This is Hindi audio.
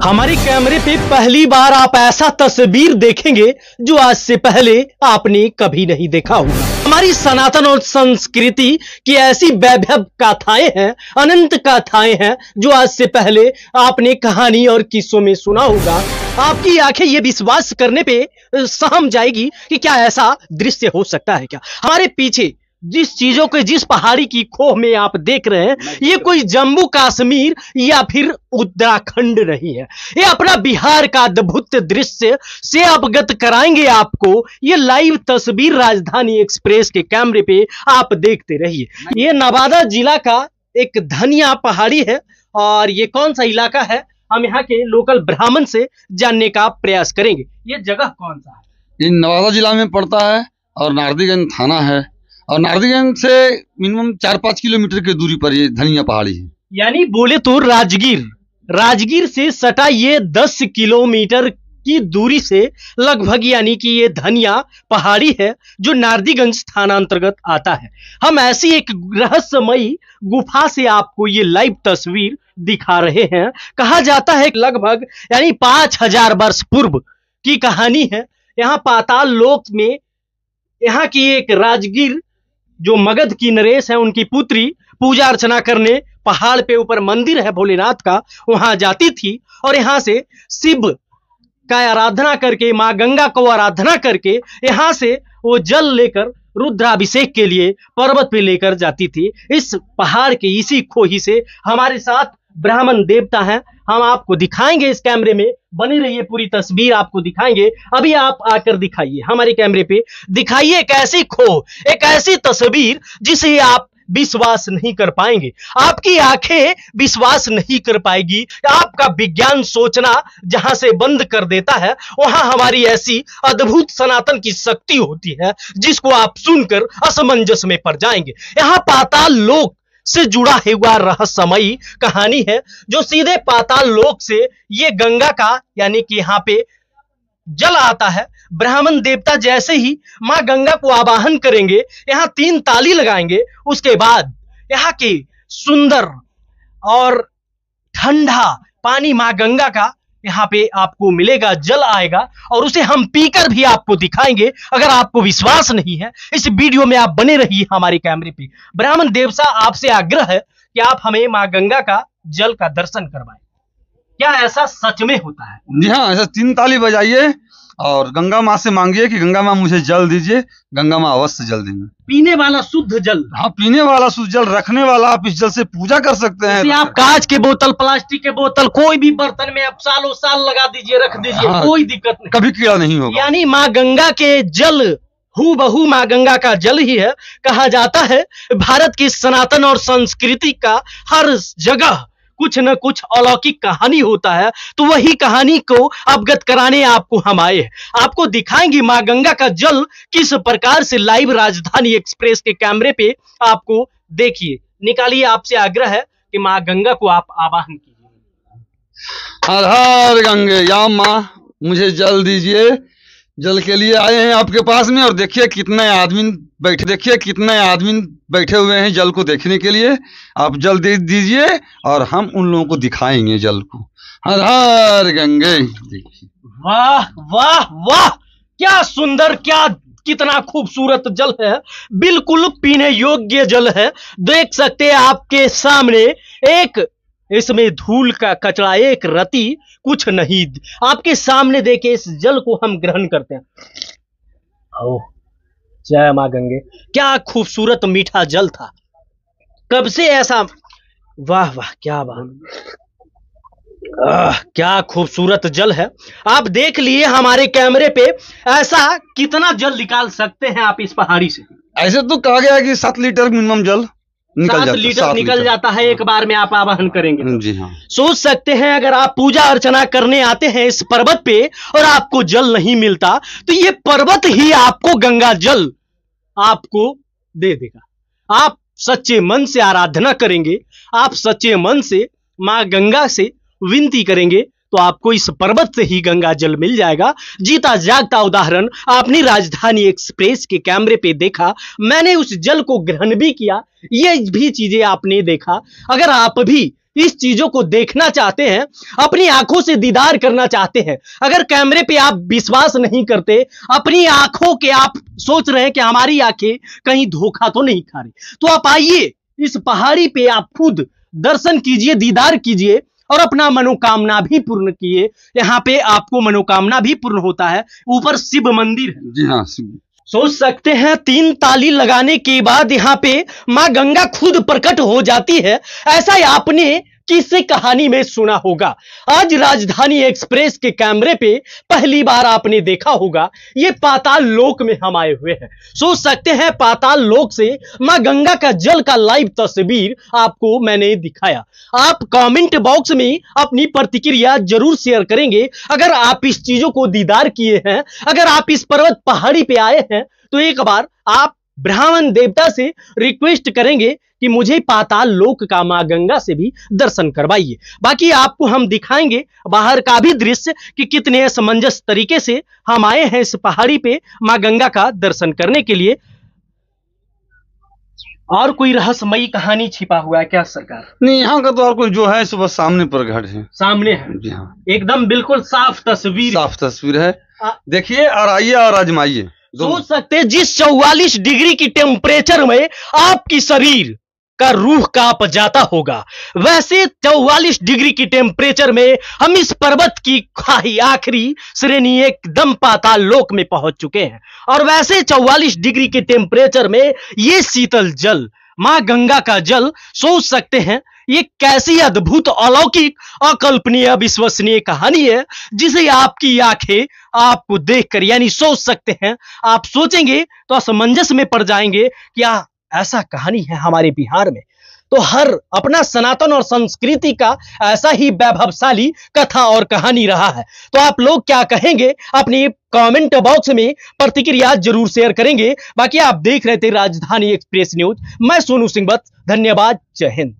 हमारे कैमरे पे पहली बार आप ऐसा तस्वीर देखेंगे जो आज से पहले आपने कभी नहीं देखा होगा। हमारी सनातन और संस्कृति की ऐसी वैभव गाथाएं हैं, अनंत गाथाएं हैं जो आज से पहले आपने कहानी और किस्सों में सुना होगा। आपकी आंखें ये विश्वास करने पे सहम जाएगी कि क्या ऐसा दृश्य हो सकता है क्या। हमारे पीछे जिस चीजों के जिस पहाड़ी की खोह में आप देख रहे हैं, ये कोई जम्मू कश्मीर या फिर उत्तराखंड नहीं है, ये अपना बिहार का अद्भुत दृश्य से अवगत कराएंगे आपको। ये लाइव तस्वीर राजधानी एक्सप्रेस के कैमरे पे आप देखते रहिए। ये नवादा जिला का एक धनिया पहाड़ी है और ये कौन सा इलाका है हम यहाँ के लोकल ब्राह्मण से जानने का प्रयास करेंगे। ये जगह कौन सा है? ये नवादा जिला में पड़ता है और नारदीगंज थाना है और नारदीगंज से मिनिमम 4-5 किलोमीटर की दूरी पर ये धनिया पहाड़ी है। यानी बोले तो राजगीर से सटा ये 10 किलोमीटर की दूरी से लगभग, यानी कि ये धनिया पहाड़ी है जो नारदीगंज थाना अंतर्गत आता है। हम ऐसी एक रहस्यमयी गुफा से आपको ये लाइव तस्वीर दिखा रहे हैं। कहा जाता है लगभग यानी 5000 वर्ष पूर्व की कहानी है। यहाँ पाताल लोक में यहाँ की एक राजगीर जो मगध की नरेश है, उनकी पुत्री पूजा अर्चना करने पहाड़ पे ऊपर मंदिर है भोलेनाथ का, वहां जाती थी और यहाँ से शिव का आराधना करके, माँ गंगा को आराधना करके यहाँ से वो जल लेकर रुद्राभिषेक के लिए पर्वत पे लेकर जाती थी। इस पहाड़ के इसी खोही से हमारे साथ ब्राह्मण देवता हैं, हम आपको दिखाएंगे इस कैमरे में। बनी रहिए, पूरी तस्वीर आपको दिखाएंगे। अभी आप आकर दिखाइए हमारे कैमरे पे, दिखाइए एक ऐसी खोह, एक ऐसी तस्वीर जिसे आप विश्वास नहीं कर पाएंगे। आपकी आंखें विश्वास नहीं कर पाएगी। आपका विज्ञान सोचना जहां से बंद कर देता है, वहां हमारी ऐसी अद्भुत सनातन की शक्ति होती है जिसको आप सुनकर असमंजस में पड़ जाएंगे। यहाँ पाताल लोक से जुड़ा हुआ रहस्यमयी कहानी है जो सीधे पाताल लोक से ये गंगा का, यानी कि यहाँ पे जल आता है। ब्राह्मण देवता जैसे ही मां गंगा को आवाहन करेंगे, यहाँ 3 ताली लगाएंगे, उसके बाद यहाँ के सुंदर और ठंडा पानी मां गंगा का यहाँ पे आपको मिलेगा, जल आएगा और उसे हम पीकर भी आपको दिखाएंगे। अगर आपको विश्वास नहीं है, इस वीडियो में आप बने रहिए हमारे कैमरे पे। ब्राह्मण देवता आपसे आग्रह है कि आप हमें मां गंगा का जल का दर्शन करवाएं। क्या ऐसा सच में होता है? जी हाँ, ऐसा 3 ताली बजाइए और गंगा माँ से मांगिए कि गंगा माँ मुझे जल दीजिए। गंगा माँ अवश्य जल देंगे। पीने वाला शुद्ध जल? हाँ, पीने वाला शुद्ध जल। रखने वाला आप इस जल से पूजा कर सकते हैं। आप कांच के बोतल, प्लास्टिक के बोतल, कोई भी बर्तन में आप सालों साल लगा दीजिए, रख दीजिए, हाँ, कोई दिक्कत नहीं, कभी कीड़ा नहीं होगा। यानी माँ गंगा के जल हूबहू माँ गंगा का जल ही है। कहा जाता है भारत की सनातन और संस्कृति का हर जगह कुछ न कुछ अलौकिक कहानी होता है, तो वही कहानी को अवगत कराने आपको हम आए हैं। आपको दिखाएंगे मां गंगा का जल किस प्रकार से लाइव राजधानी एक्सप्रेस के कैमरे पे आपको देखिए। निकालिए, आपसे आग्रह है कि मां गंगा को आप आवाहन कीजिए। हर हर गंगे, या माँ मुझे जल दीजिए। जल के लिए आए हैं आपके पास में और देखिए कितने आदमी बैठे हुए हैं जल को देखने के लिए। आप जल दे दीजिए और हम उन लोगों को दिखाएंगे जल को। हर हर गंगे। देखिए, वाह वाह वाह, क्या सुंदर, क्या कितना खूबसूरत जल है। बिल्कुल पीने योग्य जल है। देख सकते हैं आपके सामने, एक इसमें धूल का कचरा, एक रति कुछ नहीं, आपके सामने देखे इस जल को हम ग्रहण करते हैं। ओह, जय मां गंगे। क्या खूबसूरत मीठा जल था, कब से ऐसा, वाह वाह, क्या बात, क्या खूबसूरत जल है। आप देख लिए हमारे कैमरे पे, ऐसा कितना जल निकाल सकते हैं आप इस पहाड़ी से? ऐसे तो कहा गया कि 7 लीटर मिनिमम जल 7 लीटर निकल जाता है एक बार में आप आवाहन करेंगे तो। जी हाँ, सोच सोच सकते हैं अगर आप पूजा अर्चना करने आते हैं इस पर्वत पे और आपको जल नहीं मिलता, तो ये पर्वत ही आपको गंगा जल आपको दे देगा। आप सच्चे मन से आराधना करेंगे, आप सच्चे मन से मां गंगा से विनती करेंगे तो आपको इस पर्वत से ही गंगा जल मिल जाएगा। जीता जागता उदाहरण आपने राजधानी एक्सप्रेस के कैमरे पे देखा, मैंने उस जल को ग्रहण भी किया, ये भी चीजें आपने देखा। अगर आप भी इस चीजों को देखना चाहते हैं, अपनी आंखों से दीदार करना चाहते हैं, अगर कैमरे पे आप विश्वास नहीं करते, अपनी आंखों के आप सोच रहे हैं कि हमारी आंखें कहीं धोखा तो नहीं खा रही, तो आप आइए इस पहाड़ी पे, आप खुद दर्शन कीजिए, दीदार कीजिए और अपना मनोकामना भी पूर्ण किए। यहाँ पे आपको मनोकामना भी पूर्ण होता है। ऊपर शिव मंदिर है। जी हाँ। सोच सकते हैं 3 ताली लगाने के बाद यहाँ पे मां गंगा खुद प्रकट हो जाती है। ऐसा आपने किसी कहानी में सुना होगा। आज राजधानी एक्सप्रेस के कैमरे पे पहली बार आपने देखा होगा, ये पाताल लोक में हम आए हुए हैं। सोच सकते हैं पाताल लोक से मां गंगा का जल का लाइव तस्वीर आपको मैंने दिखाया। आप कमेंट बॉक्स में अपनी प्रतिक्रिया जरूर शेयर करेंगे। अगर आप इस चीजों को दीदार किए हैं, अगर आप इस पर्वत पहाड़ी पे आए हैं, तो एक बार आप ब्राह्मण देवता से रिक्वेस्ट करेंगे कि मुझे पाताल लोक का मां गंगा से भी दर्शन करवाइए। बाकी आपको हम दिखाएंगे बाहर का भी दृश्य कि कितने असमंजस तरीके से हम आए हैं इस पहाड़ी पे मां गंगा का दर्शन करने के लिए। और कोई रहस्यमयी कहानी छिपा हुआ है क्या सरकार? नहीं, यहाँ का तो और कोई जो है सो बस सामने प्रकट है। सामने है। जी हाँ, एकदम बिल्कुल साफ तस्वीर है। देखिए और आइए और आजमाइए। सोच सकते हैं जिस 44 डिग्री की टेम्परेचर में आपकी शरीर का रूह कांप जाता होगा, वैसे 44 डिग्री की टेम्परेचर में हम इस पर्वत की खाई आखिरी श्रेणी एकदम पाताल लोक में पहुंच चुके हैं। और वैसे 44 डिग्री के टेम्परेचर में ये शीतल जल, मां गंगा का जल, सोच सकते हैं ये कैसी अद्भुत, अलौकिक, अकल्पनीय, अविश्वसनीय कहानी है जिसे आपकी आंखें आपको देखकर, यानी सोच सकते हैं, आप सोचेंगे तो असमंजस में पड़ जाएंगे। क्या ऐसा कहानी है हमारे बिहार में? तो हर अपना सनातन और संस्कृति का ऐसा ही वैभवशाली कथा और कहानी रहा है। तो आप लोग क्या कहेंगे अपनी कमेंट बॉक्स में प्रतिक्रिया जरूर शेयर करेंगे। बाकी आप देख रहे थे राजधानी एक्सप्रेस न्यूज। मैं सोनू सिंह बत्स। धन्यवाद। जय हिंद।